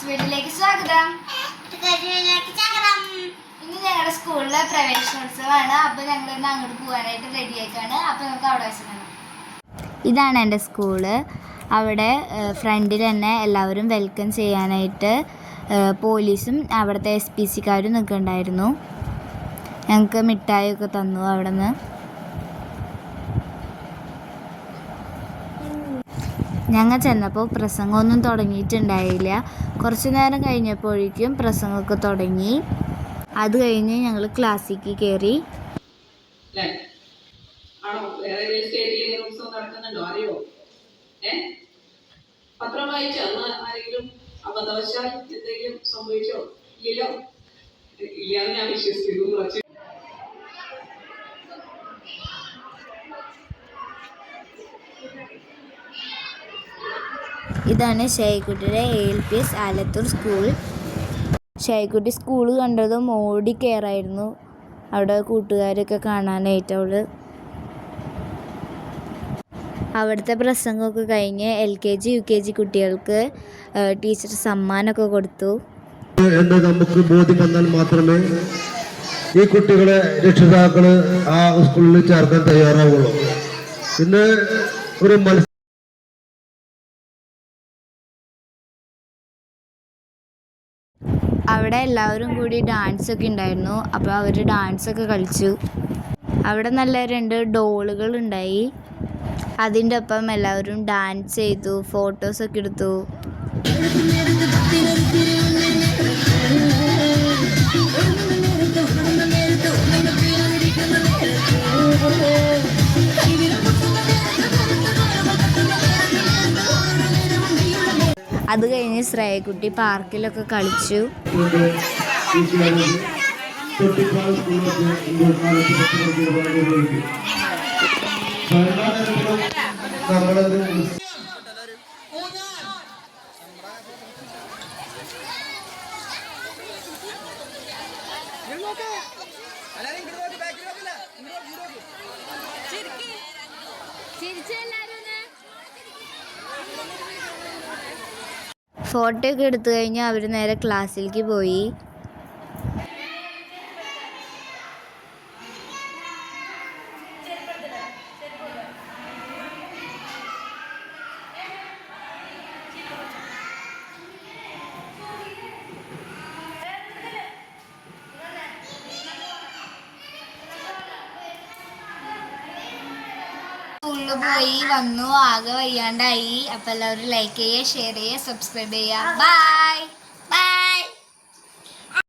വീഡിയോയിലേക്ക് സ്വാഗതം. ഇന്ന് ഞങ്ങളുടെ സ്കൂളിലെ പ്രവേശനോത്സവമാണ്. അപ്പോൾ ഞങ്ങൾ ഇന്ന് അങ്ങോട്ട് പോകാനായിട്ട് റെഡി ആയിട്ടാണ്. അപ്പോൾ നമുക്ക് അവിടെ വെച്ച് കാണാം. ഇതാണ് എൻ്റെ സ്കൂള്. അവിടെ ഫ്രണ്ടിൽ തന്നെ എല്ലാവരും വെൽക്കം ചെയ്യാനായിട്ട് പോലീസും അവിടുത്തെ SPCക്കാരും നിൽക്കുന്നുണ്ടായിരുന്നു. ഞങ്ങൾക്ക് മിഠായിയൊക്കെ തന്നു. അവിടെ നിന്ന് ഞങ്ങൾ ചെന്നപ്പോൾ പ്രസംഗമൊന്നും തുടങ്ങിയിട്ടുണ്ടായില്ല. കുറച്ച് നേരം കഴിഞ്ഞപ്പോഴേക്കും പ്രസംഗമൊക്കെ തുടങ്ങി. അത് കഴിഞ്ഞ് ഞങ്ങൾ ക്ലാസ്സിലേക്ക് കയറി. പത്രം വായിച്ച ആരെങ്കിലും അബദ്ധവശാൽ എന്തെങ്കിലും സംഭവിച്ചോ? ഇല്ലല്ലോ, ഇല്ലാന്ന് ഞാൻ വിശ്വസിക്കുന്നു. ഇതാണ് ഷൈക്കുട്ടിയുടെ ALPS ആലത്തൂർ സ്കൂൾ. ഷൈക്കുട്ടി സ്കൂൾ കണ്ടതും ഓടി കയറായിരുന്നു അവിടെ കൂട്ടുകാരൊക്കെ കാണാനായിട്ട്. അവിടുത്തെ പ്രസംഗമൊക്കെ കഴിഞ്ഞ് LKG UKG കുട്ടികൾക്ക് ടീച്ചർ സമ്മാനമൊക്കെ കൊടുത്തു. എന്ന് നമുക്ക് ബോധ്യം വന്നാൽ മാത്രമേ ഈ കുട്ടികളെ രക്ഷിതാക്കള് ആ സ്കൂളിൽ ചേർക്കാൻ തയ്യാറാവുള്ളൂ. ഇന്ന് ഒരു അവിടെ എല്ലാവരും കൂടി ഡാൻസൊക്കെ ഉണ്ടായിരുന്നു. അപ്പോൾ അവർ ഡാൻസൊക്കെ കളിച്ചു. അവിടെ നല്ല 2 ഡോളുകൾ ഉണ്ടായി. അതിൻ്റെ ഒപ്പം എല്ലാവരും ഡാൻസ് ചെയ്തു, ഫോട്ടോസൊക്കെ എടുത്തു. അത് കഴിഞ്ഞ് ശ്രേയക്കുട്ടി പാർക്കിലൊക്കെ കളിച്ചു. ഫോട്ടോ ഒക്കെ എടുത്തു കഴിഞ്ഞ് അവർ നേരെ ക്ലാസ്സിലേക്ക് പോയി. സ്കൂളിൽ പോയി വന്നു, ആകെ വയ്യാണ്ടായി. അപ്പോൾ എല്ലാവരും ലൈക്ക് ചെയ്യുക, ഷെയർ ചെയ്യുക, സബ്സ്ക്രൈബ് ചെയ്യുക. ബൈ.